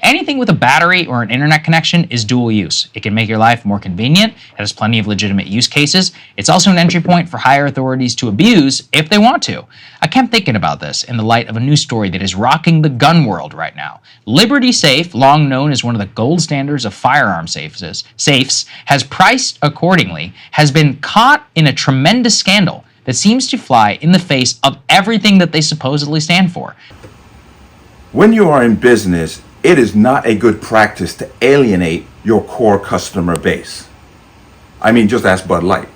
Anything with a battery or an internet connection is dual use. It can make your life more convenient, it has plenty of legitimate use cases. It's also an entry point for higher authorities to abuse if they want to. I kept thinking about this in the light of a news story that is rocking the gun world right now. Liberty Safe, long known as one of the gold standards of firearm safes, has priced accordingly, has been caught in a tremendous scandal that seems to fly in the face of everything that they supposedly stand for. When you are in business, it is not a good practice to alienate your core customer base. I mean, just ask Bud Light.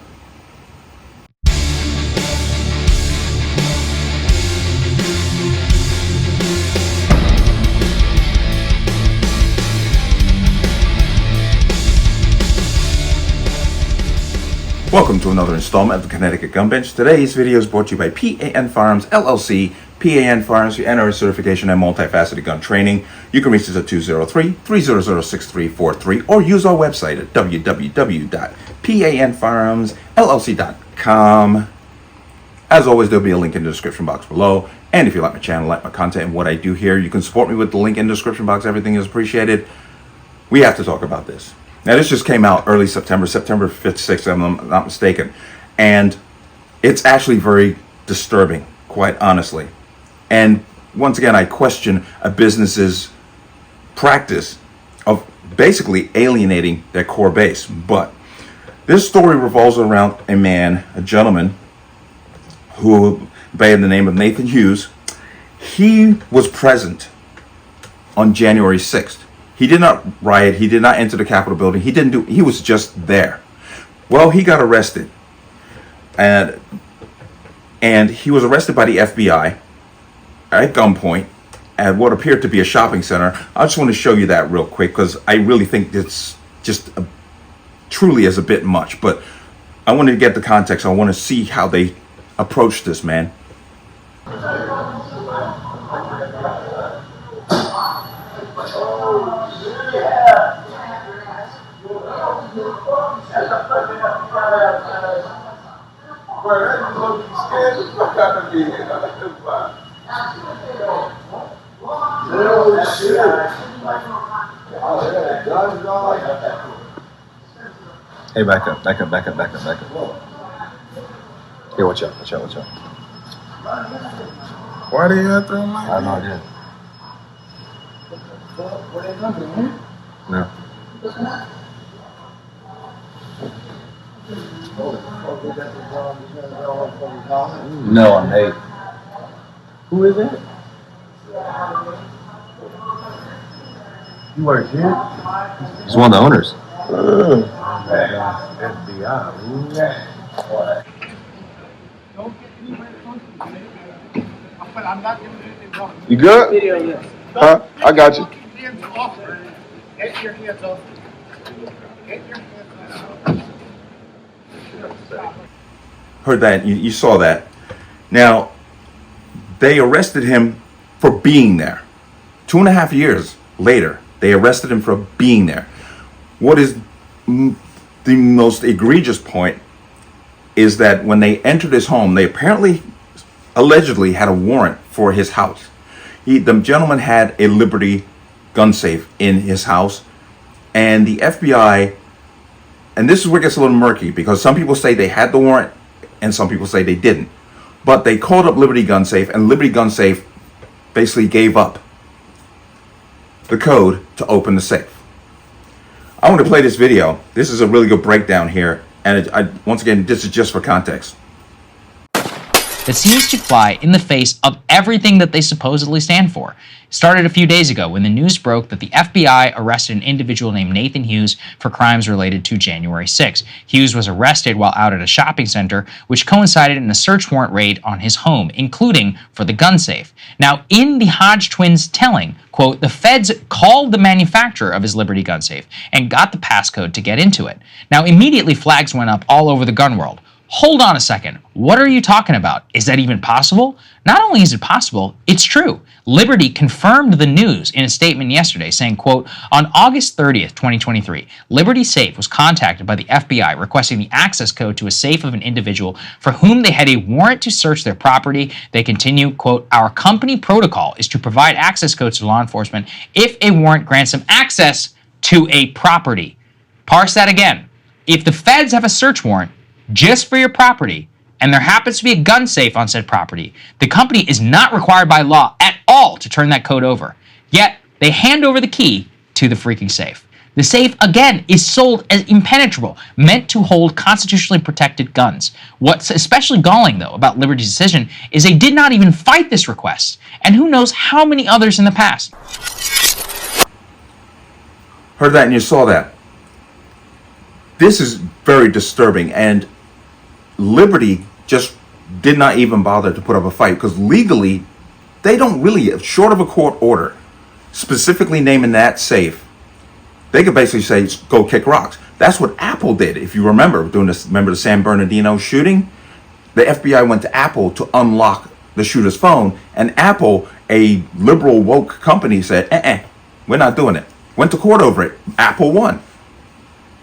Welcome to another installment of the Connecticut Gun Bench. Today's video is brought to you by P.A.N. Firearms, LLC. P.A.N. Firearms for NRA certification and multifaceted gun training. You can reach us at 203-300-6343 or use our website at www.panfirearmsllc.com. As always, there'll be a link in the description box below. And if you like my channel, like my content, and what I do here, you can support me with the link in the description box. Everything is appreciated. We have to talk about this. Now, this just came out early September 5th, 6th, if I'm not mistaken. And it's actually very disturbing, quite honestly. And once again, I question a business's practice of basically alienating their core base. But this story revolves around a gentleman, who by the name of Nathan Hughes. He was present on January 6th. He did not riot. He did not enter the Capitol building. He was just there. Well, he got arrested. And he was arrested by the FBI at gunpoint at what appeared to be a shopping center. I just want to show you that real quick because I really think it's just truly is a bit much. But I wanted to get the context. I want to see how they approached this man. Hey, back up. Here, watch out. Why they out there like I have no idea. No. No, I'm Nate. Who is it? You work here? He's one of the owners. FBI. You good? Huh? I got you. Get your hands off. Heard that. You saw that. Now, they arrested him for being there. 2.5 years later, they arrested him for being there. What is the most egregious point is that when they entered his home, they allegedly had a warrant for his house. The gentleman had a Liberty gun safe in his house, and the FBI, and this is where it gets a little murky because some people say they had the warrant and some people say they didn't. But they called up Liberty Gun Safe, and Liberty Gun Safe basically gave up the code to open the safe. I want to play this video. This is a really good breakdown here, and once again, this is just for context. That seems to fly in the face of everything that they supposedly stand for. It started a few days ago when the news broke that the FBI arrested an individual named Nathan Hughes for crimes related to January 6. Hughes was arrested while out at a shopping center, which coincided in a search warrant raid on his home, including for the gun safe. Now, in the Hodge twins' telling, quote, the feds called the manufacturer of his Liberty gun safe and got the passcode to get into it. Now, immediately flags went up all over the gun world. Hold on a second. What are you talking about? Is that even possible? Not only is it possible, it's true. Liberty confirmed the news in a statement yesterday saying, quote, on August 30th, 2023, Liberty Safe was contacted by the FBI requesting the access code to a safe of an individual for whom they had a warrant to search their property. They continue, quote, our company protocol is to provide access codes to law enforcement if a warrant grants them access to a property. Parse that again. If the feds have a search warrant just for your property, and there happens to be a gun safe on said property, the company is not required by law at all to turn that code over. Yet, they hand over the key to the freaking safe. The safe, again, is sold as impenetrable, meant to hold constitutionally protected guns. What's especially galling, though, about Liberty's decision is they did not even fight this request, and who knows how many others in the past. Heard that and you saw that. This is very disturbing, and Liberty just did not even bother to put up a fight because legally they don't really, short of a court order specifically naming that safe, they could basically say go kick rocks. That's what Apple did. If you remember remember the San Bernardino shooting? The FBI went to Apple to unlock the shooter's phone, and Apple, a liberal woke company, said we're not doing it. Went to court over it. Apple won.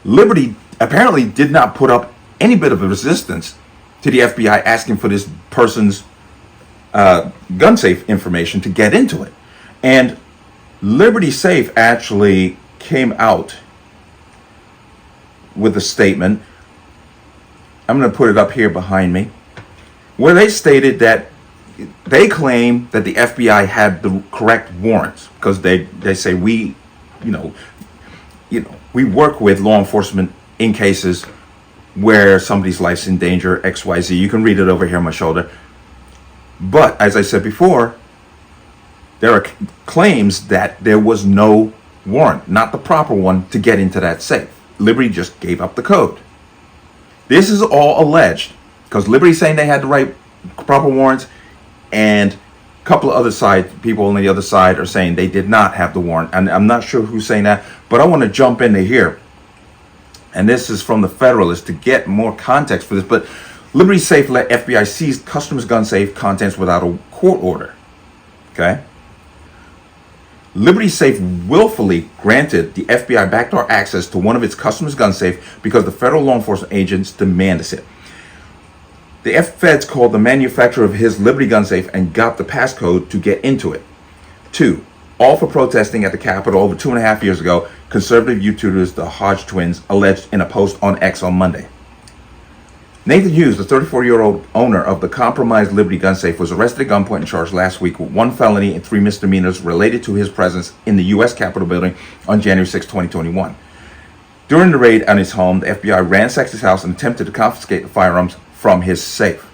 Liberty apparently did not put up any bit of a resistance to the FBI asking for this person's gun safe information to get into it. And Liberty Safe actually came out with a statement. I'm going to put it up here behind me, where they stated that they claim that the FBI had the correct warrants because they say we work with law enforcement in cases where somebody's life's in danger, XYZ. You can read it over here on my shoulder. But as I said before, there are claims that there was no warrant, not the proper one, to get into that safe. Liberty just gave up the code. This is all alleged because Liberty's saying they had the right proper warrants, and a couple of other people on the other side are saying they did not have the warrant. And I'm not sure who's saying that, but I want to jump into here. And this is from the Federalist to get more context for this. But Liberty Safe let FBI seize customers' gun safe contents without a court order. Okay? Liberty Safe willfully granted the FBI backdoor access to one of its customers' gun safe because the federal law enforcement agents demanded it. The feds called the manufacturer of his Liberty gun safe and got the passcode to get into it. 2. All for protesting at the Capitol over 2.5 years ago, conservative YouTubers, the Hodge twins, alleged in a post on X on Monday. Nathan Hughes, the 34-year-old owner of the compromised Liberty gun safe, was arrested at gunpoint and charged last week with 1 felony and 3 misdemeanors related to his presence in the U.S. Capitol building on January 6, 2021. During the raid on his home, the FBI ransacked his house and attempted to confiscate the firearms from his safe.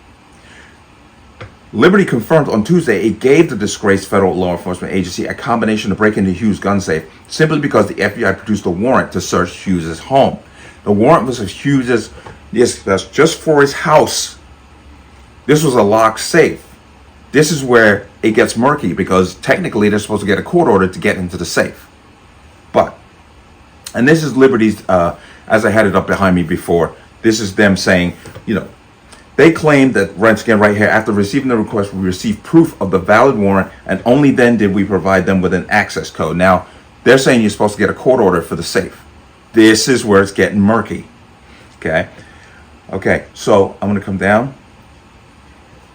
Liberty confirmed on Tuesday it gave the disgraced federal law enforcement agency a combination to break into Hughes' gun safe simply because the FBI produced a warrant to search Hughes' home. The warrant was of Hughes', that's just for his house. This was a locked safe. This is where it gets murky because technically they're supposed to get a court order to get into the safe. But, and this is Liberty's, as I had it up behind me before, this is them saying, they claim that, once again right here, after receiving the request, we received proof of the valid warrant, and only then did we provide them with an access code. Now, they're saying you're supposed to get a court order for the safe. This is where it's getting murky. Okay, so I'm going to come down.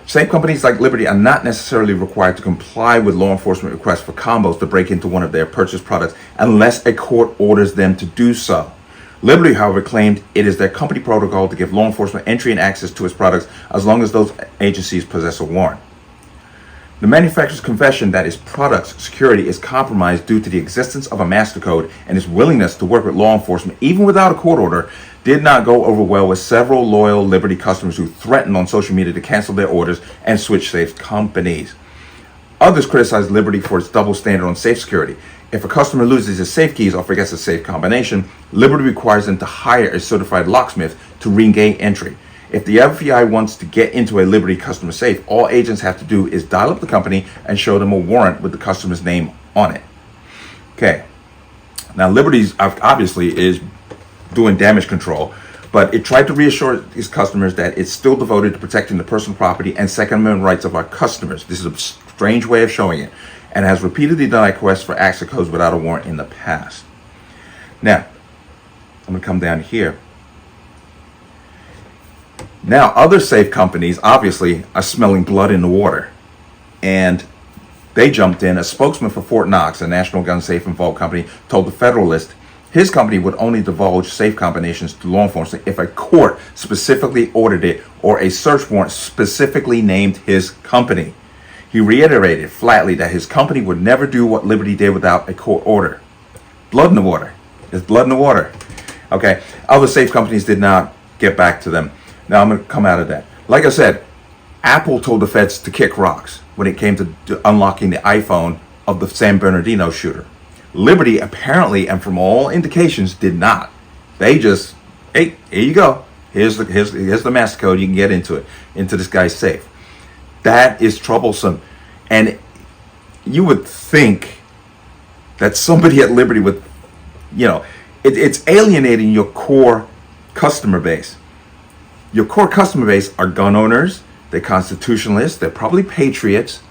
Safe companies like Liberty are not necessarily required to comply with law enforcement requests for combos to break into one of their purchased products unless a court orders them to do so. Liberty, however, claimed it is their company protocol to give law enforcement entry and access to its products as long as those agencies possess a warrant. The manufacturer's confession that its product's security is compromised due to the existence of a master code and its willingness to work with law enforcement even without a court order did not go over well with several loyal Liberty customers who threatened on social media to cancel their orders and switch safe companies. Others criticized Liberty for its double standard on safe security. If a customer loses his safe keys or forgets a safe combination, Liberty requires them to hire a certified locksmith to regain entry. If the FBI wants to get into a Liberty customer safe, all agents have to do is dial up the company and show them a warrant with the customer's name on it. Okay. Now, Liberty obviously is doing damage control But it tried to reassure its customers that it's still devoted to protecting the personal property and Second Amendment rights of our customers. This is a strange way of showing it, and has repeatedly denied requests for access codes without a warrant in the past. Now, I'm going to come down here. Now, other safe companies obviously are smelling blood in the water, and they jumped in. A spokesman for Fort Knox, a national gun safe and vault company, told the Federalist his company would only divulge safe combinations to law enforcement if a court specifically ordered it or a search warrant specifically named his company. He reiterated flatly that his company would never do what Liberty did without a court order. Blood in the water. There's blood in the water. Okay. Other safe companies did not get back to them. Now I'm going to come out of that. Like I said, Apple told the feds to kick rocks when it came to unlocking the iPhone of the San Bernardino shooter. Liberty apparently, and from all indications, did not. They just, hey, here you go. Here's the master code. You can get into it, into this guy's safe. That is troublesome, and you would think that somebody at Liberty would, it's alienating your core customer base. Your core customer base are gun owners. They're constitutionalists. They're probably patriots,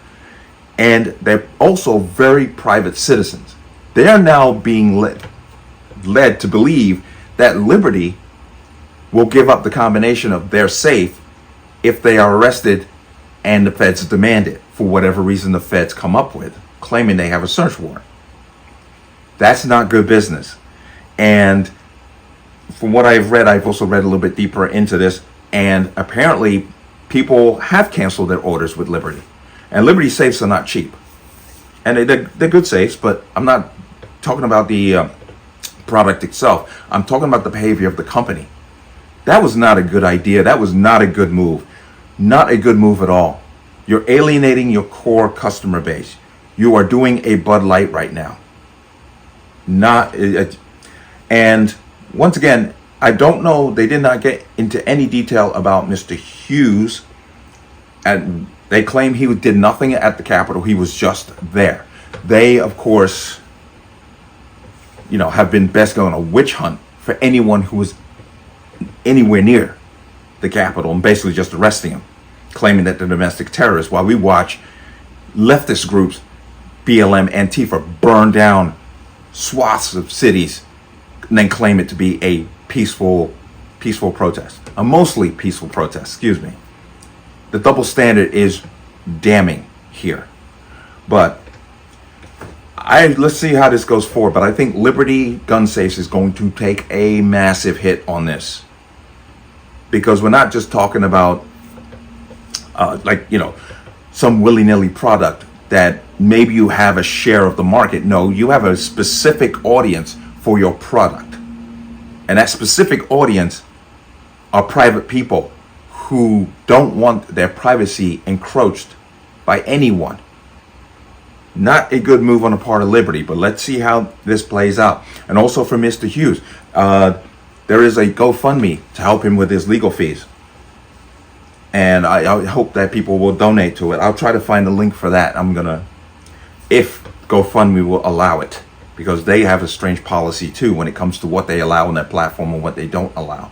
and they're also very private citizens. They are now being led to believe that Liberty will give up the combination of their safe if they are arrested and the feds demand it for whatever reason the feds come up with, claiming they have a search warrant. That's not good business. And from what I've read, I've also read a little bit deeper into this, and apparently people have canceled their orders with Liberty. And Liberty safes are not cheap. And they're good safes, but I'm not talking about the product itself. I'm talking about the behavior of the company. That was not a good idea. That was not a good move. Not a good move at all. You're alienating your core customer base. You are doing a Bud Light right now. And once again, I don't know. They did not get into any detail about Mr. Hughes. And they claim he did nothing at the Capitol. He was just there. They, of course, have been best going on a witch hunt for anyone who was anywhere near the Capitol and basically just arresting him, claiming that they're domestic terrorists, while we watch leftist groups, BLM, Antifa, burn down swaths of cities and then claim it to be a peaceful protest, a mostly peaceful protest, excuse me. The double standard is damning here. But let's see how this goes forward. But I think Liberty Gun Safes is going to take a massive hit on this, because we're not just talking about some willy-nilly product that maybe you have a share of the market. No, you have a specific audience for your product, and that specific audience are private people who don't want their privacy encroached by anyone. Not a good move on the part of Liberty, but let's see how this plays out. And also for Mr. Hughes, there is a GoFundMe to help him with his legal fees. And I hope that people will donate to it. I'll try to find a link for that. If GoFundMe will allow it, because they have a strange policy too when it comes to what they allow on their platform and what they don't allow.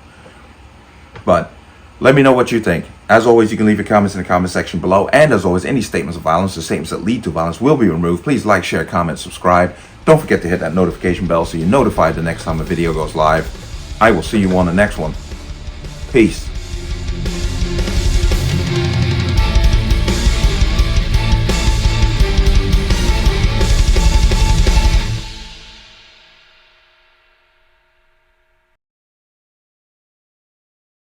But let me know what you think. As always, you can leave your comments in the comment section below. And as always, any statements of violence or statements that lead to violence will be removed. Please like, share, comment, subscribe. Don't forget to hit that notification bell so you're notified the next time a video goes live. I will see you on the next one. Peace.